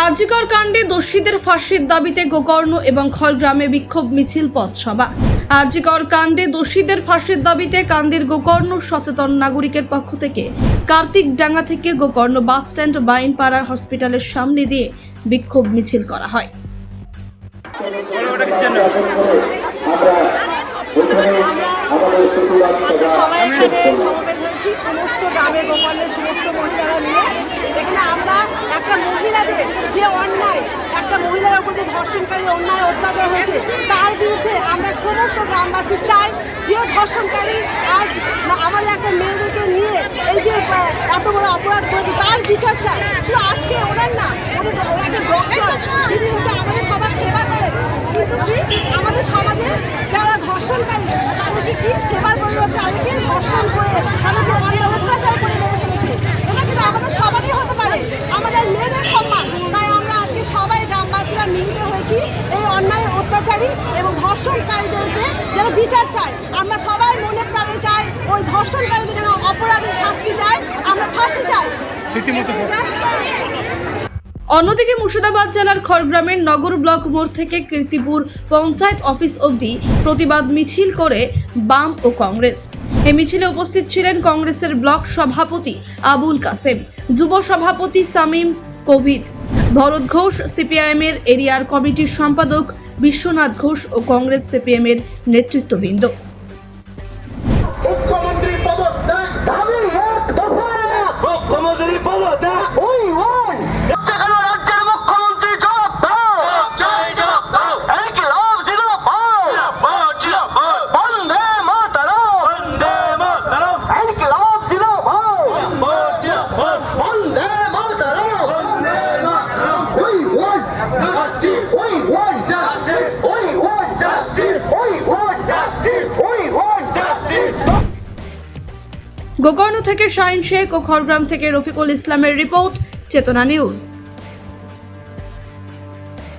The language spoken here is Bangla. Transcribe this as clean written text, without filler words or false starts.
আরজিকর কাণ্ডে দোষীদের ফাঁসির দাবিতে গোকর্ণ এবং খড়গ্রামে বিক্ষোভ মিছিল পথসভা। আরজিকর কাণ্ডে দোষীদের ফাঁসির দাবিতে কান্দির গোকর্ণ সচেতন নাগরিকের পক্ষ থেকে কার্তিকডাঙ্গা থেকে গোকর্ণ বাস স্ট্যান্ড বাইনপাড়া হসপিটালের সামনে দিয়ে বিক্ষোভ মিছিল করা হয়। সবাই এখানে সমবেত হয়েছি, সমস্ত গ্রামের গোকর্ণের সমস্ত মহিলারা মিলে। এখানে আমরা একটা মহিলাদের যে অন্যায়, একটা মহিলার উপর যে ধর্ষণকারী অন্যায় অত্যাচার হয়েছে তার বিরুদ্ধে আমরা সমস্ত গ্রামবাসী চাই যে ধর্ষণকারী আজ আমাদের একটা মেয়েদেরকে নিয়ে এই যে এত বড় অপরাধ করেছে তার বিচার চাই। শুধু আজকে ওনার না, উনি একটা ডক্টর, যিনি হচ্ছে আমাদের সবার সেবা করেন, কিন্তু কি আমাদের সমাজে যারা ধর্ষণকারী তাদেরকে কি সেবার পরিবর্তে তাদেরকে ধর্ষণ করে তাদেরকে অন্যায় অত্যাচার করে মেরে ফেলেছে। এটা কিন্তু আমাদের সবারই হতে পারে, আমাদের মেয়েদের সম্মান। তাই আমরা আজকে সবাই গ্রামবাসীরা মিলিত হয়েছি এই অন্যায় অত্যাচারী এবং ধর্ষণকারীদেরকে যেন বিচার চাই। আমরা সবাই মনে প্রাণে চাই ওই ধর্ষণকারীদের যেন অপরাধের শাস্তি চাই, আমরা ফাঁসি চাই। অন্যদিকে মুর্শিদাবাদ জেলার খড়গ্রামের নগর ব্লক মোড় থেকে কীর্তিপুর পঞ্চায়েত অফিস অবধি প্রতিবাদ মিছিল করে বাম ও কংগ্রেস। এই মিছিলে উপস্থিত ছিলেন কংগ্রেসের ব্লক সভাপতি আবুল কাসেম, যুব সভাপতি সামিম কোভিদ, ভরত ঘোষ, সিপিআইএমের এরিয়ার কমিটির সম্পাদক বিশ্বনাথ ঘোষ ও কংগ্রেস সিপিএমের নেতৃত্ববৃন্দ। গোকর্ণ থেকে শাহিন শেখ ও খড়গ্রাম থেকে রফিকুল ইসলামের রিপোর্ট, চেতনা নিউজ।